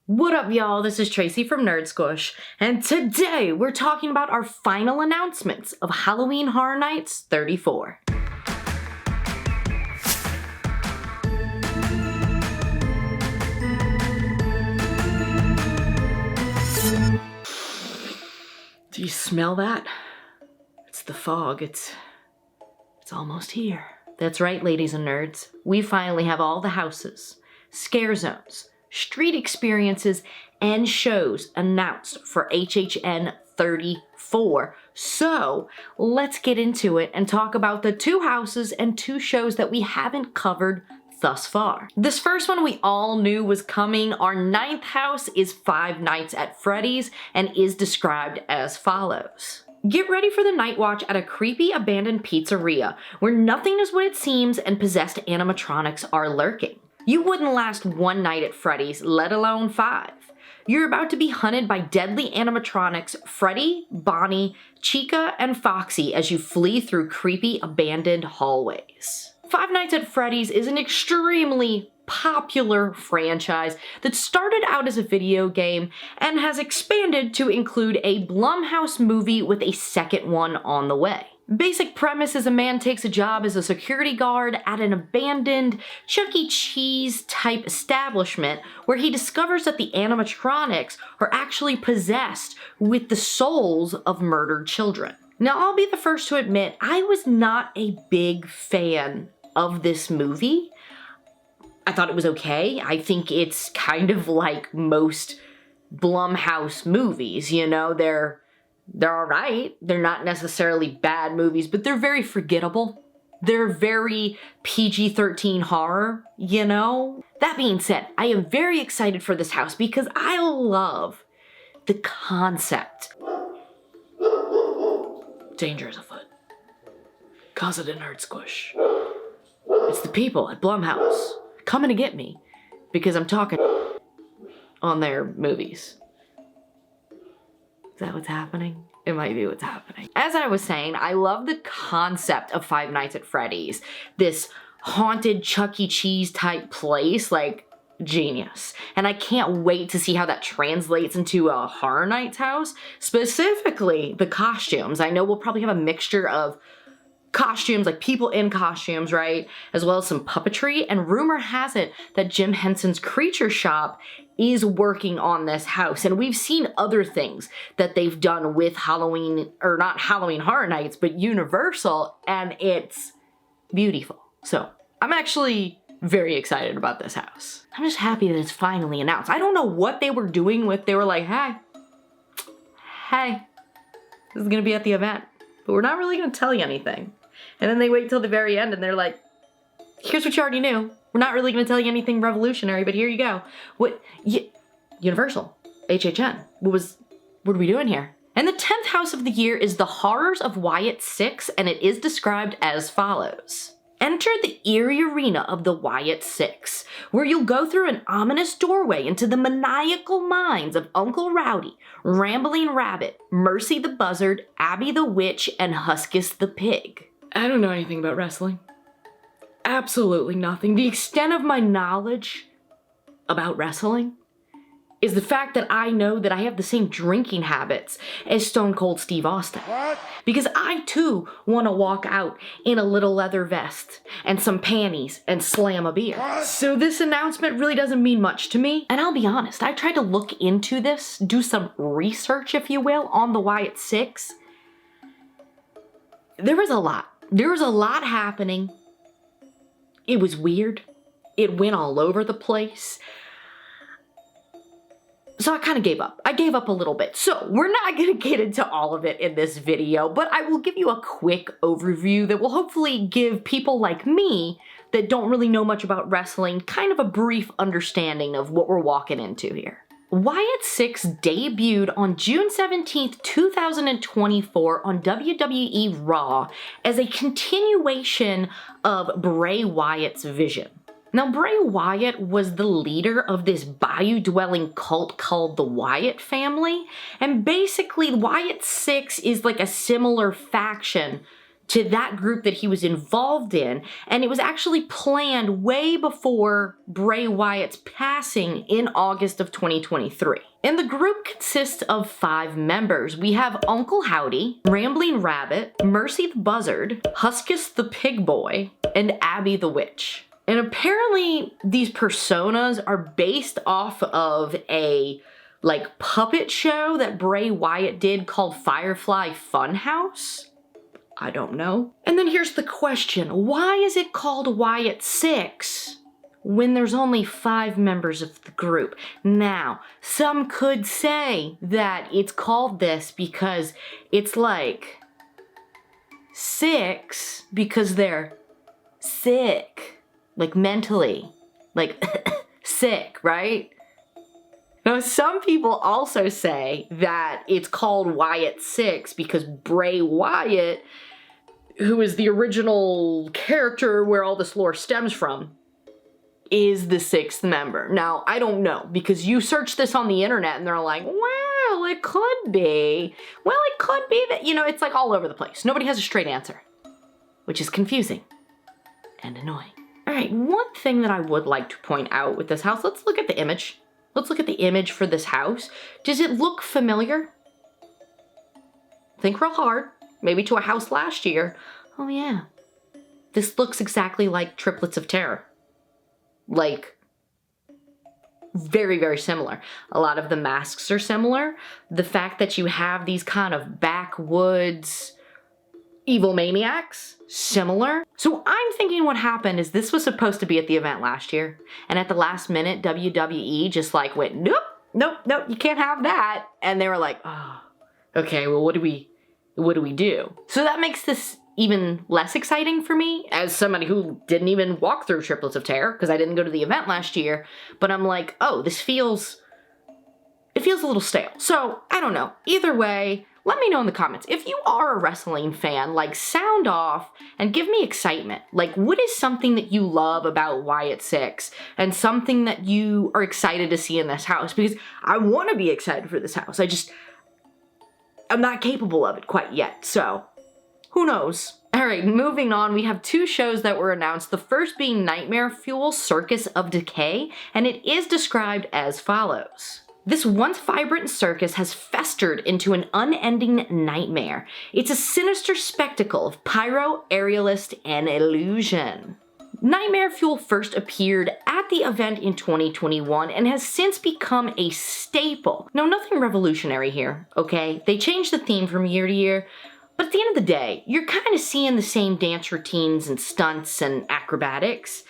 What up, y'all? This is Tracy from Nerd Squish, and today we're talking about our final announcements of Halloween Horror Nights 34. Do you smell that? It's the fog. It's almost here. That's right, ladies and nerds. We finally have all the houses, scare zones, street experiences, and shows announced for HHN 34. So let's get into it and talk about the 2 houses and 2 shows that we haven't covered thus far. This first one we all knew was coming. Our 9th house is Five Nights at Freddy's and is described as follows. Get ready for the night watch at a creepy abandoned pizzeria where nothing is what it seems and possessed animatronics are lurking. You wouldn't last 1 night at Freddy's, let alone 5. You're about to be hunted by deadly animatronics Freddy, Bonnie, Chica, and Foxy as you flee through creepy abandoned hallways. Five Nights at Freddy's is an extremely popular franchise that started out as a video game and has expanded to include a Blumhouse movie with a second one on the way. Basic premise is a man takes a job as a security guard at an abandoned Chuck E. Cheese type establishment where he discovers that the animatronics are actually possessed with the souls of murdered children. Now, I'll be the first to admit I was not a big fan of this movie. I thought it was okay. I think it's kind of like most Blumhouse movies, you know, they're alright. They're not necessarily bad movies, but they're very forgettable. They're very PG-13 horror, you know? That being said, I am very excited for this house because I love the concept. Danger is afoot. Cause it a Nerd Squish. It's the people at Blumhouse coming to get me because I'm talking on their movies. Is that what's happening? It might be what's happening. As I was saying, I love the concept of Five Nights at Freddy's. This haunted Chuck E. Cheese type place, like, genius. And I can't wait to see how that translates into a Horror Nights house. Specifically, the costumes. I know we'll probably have a mixture of costumes, like people in costumes, right? As well as some puppetry. And rumor has it that Jim Henson's Creature Shop is working on this house. And we've seen other things that they've done with Halloween, or not Halloween Horror Nights, but Universal, and it's beautiful. So I'm actually very excited about this house. I'm just happy that it's finally announced. I don't know what they were doing with, they were like, hey, this is gonna be at the event, but we're not really gonna tell you anything. And then they wait till the very end and they're like, here's what you already knew. We're not really going to tell you anything revolutionary, but here you go. Universal, HHN, what are we doing here? And the 10th house of the year is The Horrors of Wyatt 6, and it is described as follows. Enter the eerie arena of the Wyatt 6, where you'll go through an ominous doorway into the maniacal minds of Uncle Rowdy, Rambling Rabbit, Mercy the Buzzard, Abby the Witch, and Huskus the Pig. I don't know anything about wrestling. Absolutely nothing. The extent of my knowledge about wrestling is the fact that I know that I have the same drinking habits as Stone Cold Steve Austin. What? Because I too want to walk out in a little leather vest and some panties and slam a beer. What? So this announcement really doesn't mean much to me. And I'll be honest, I tried to look into this, do some research, if you will, on the Wyatt 6. There was a lot. There was a lot happening. It was weird. It went all over the place. So I kind of gave up. I gave up a little bit. So we're not going to get into all of it in this video, but I will give you a quick overview that will hopefully give people like me that don't really know much about wrestling kind of a brief understanding of what we're walking into here. Wyatt 6 debuted on June 17th, 2024 on WWE Raw as a continuation of Bray Wyatt's vision. Now, Bray Wyatt was the leader of this bayou-dwelling cult called the Wyatt family, and basically Wyatt 6 is like a similar faction to that group that he was involved in, and it was actually planned way before Bray Wyatt's passing in August of 2023. And the group consists of 5 members. We have Uncle Howdy, Rambling Rabbit, Mercy the Buzzard, Huskus the Pig Boy, and Abby the Witch. And apparently these personas are based off of a puppet show that Bray Wyatt did called Firefly Funhouse. I don't know. And then here's the question. Why is it called Wyatt 6 when there's only 5 members of the group? Now, some could say that it's called this because it's like 6 because they're sick. Like mentally. Like sick, right? Now, some people also say that it's called Wyatt 6 because Bray Wyatt, who is the original character where all this lore stems from, is the 6th member. Now, I don't know, because you search this on the internet and they're like, well, it could be. Well, it could be that, it's like all over the place. Nobody has a straight answer, which is confusing and annoying. All right, one thing that I would like to point out with this house, let's look at the image. Let's look at the image for this house. Does it look familiar? Think real hard. Maybe to a house last year. Oh yeah. This looks exactly like Triplets of Terror. Like, very, very similar. A lot of the masks are similar. The fact that you have these kind of backwoods evil maniacs, similar. So I'm thinking what happened is this was supposed to be at the event last year, and at the last minute, WWE just went, nope, you can't have that. And they were like, oh, okay, well, what do we do? So that makes this even less exciting for me as somebody who didn't even walk through Triplets of Terror because I didn't go to the event last year. But I'm like, oh, it feels a little stale. So I don't know. Either way, let me know in the comments. If you are a wrestling fan, sound off and give me excitement. What is something that you love about Wyatt 6 and something that you are excited to see in this house? Because I want to be excited for this house. I'm not capable of it quite yet, so who knows? All right, moving on, we have 2 shows that were announced. The first being Nightmare Fuel Circus of Decay, and it is described as follows. This once vibrant circus has festered into an unending nightmare. It's a sinister spectacle of pyro, aerialist, and illusion. Nightmare Fuel first appeared at the event in 2021 and has since become a staple. Now, nothing revolutionary here, okay? They change the theme from year to year, but at the end of the day, you're kind of seeing the same dance routines and stunts and acrobatics,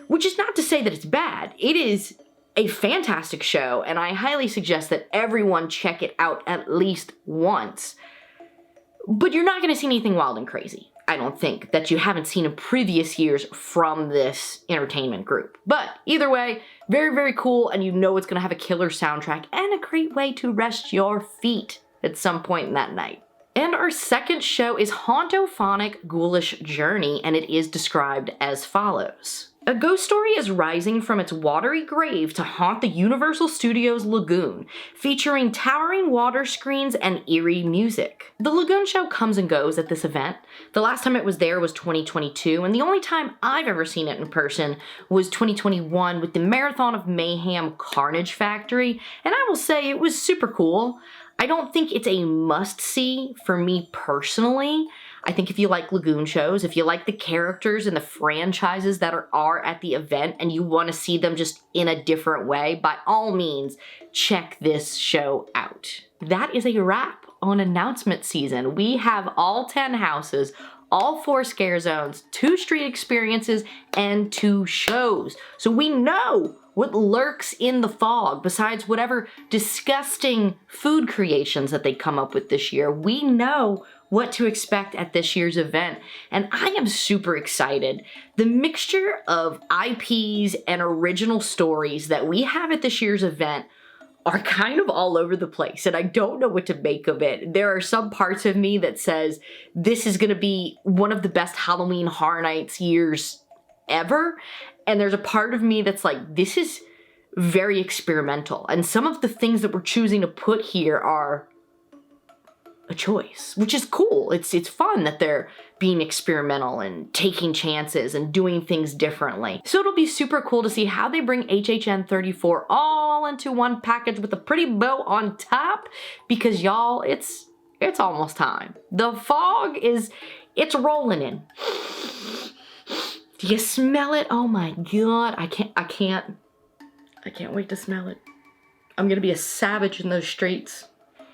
which is not to say that it's bad. It is a fantastic show, and I highly suggest that everyone check it out at least once. But you're not going to see anything wild and crazy, I don't think, that you haven't seen in previous years from this entertainment group. But either way, very, very cool, and you know it's going to have a killer soundtrack and a great way to rest your feet at some point in that night. And our second show is Hauntophonic Ghoulish Journey, and it is described as follows. A ghost story is rising from its watery grave to haunt the Universal Studios lagoon, featuring towering water screens and eerie music. The Lagoon show comes and goes at this event. The last time it was there was 2022, and the only time I've ever seen it in person was 2021 with the Marathon of Mayhem Carnage Factory, and I will say it was super cool. I don't think it's a must-see for me personally. I think if you like Lagoon shows, if you like the characters and the franchises that are at the event and you want to see them just in a different way, by all means, check this show out. That is a wrap on announcement season. We have all 10 houses, all 4 scare zones, 2 street experiences, and 2 shows. So we know what lurks in the fog besides whatever disgusting food creations that they come up with this year. We know what to expect at this year's event, and I am super excited. The mixture of IPs and original stories that we have at this year's event are kind of all over the place, and I don't know what to make of it. There are some parts of me that says this is gonna be one of the best Halloween Horror Nights years ever, and there's a part of me that's like, this is very experimental, and some of the things that we're choosing to put here are a choice, which is cool. It's fun that they're being experimental and taking chances and doing things differently. So it'll be super cool to see how they bring HHN 34 all into one package with a pretty bow on top, because y'all, it's almost time. The fog it's rolling in. Do you smell it? Oh my God, I can't wait to smell it. I'm gonna be a savage in those streets.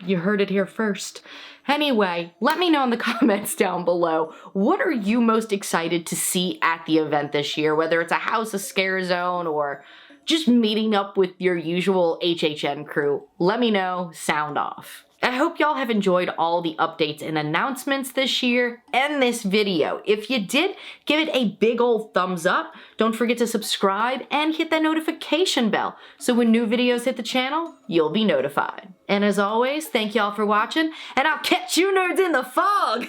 You heard it here first. Anyway, let me know in the comments down below, what are you most excited to see at the event this year? Whether it's a house, a scare zone, or just meeting up with your usual HHN crew. Let me know, sound off. I hope y'all have enjoyed all the updates and announcements this year and this video. If you did, give it a big old thumbs up. Don't forget to subscribe and hit that notification bell so when new videos hit the channel, you'll be notified. And as always, thank y'all for watching, and I'll catch you nerds in the fog!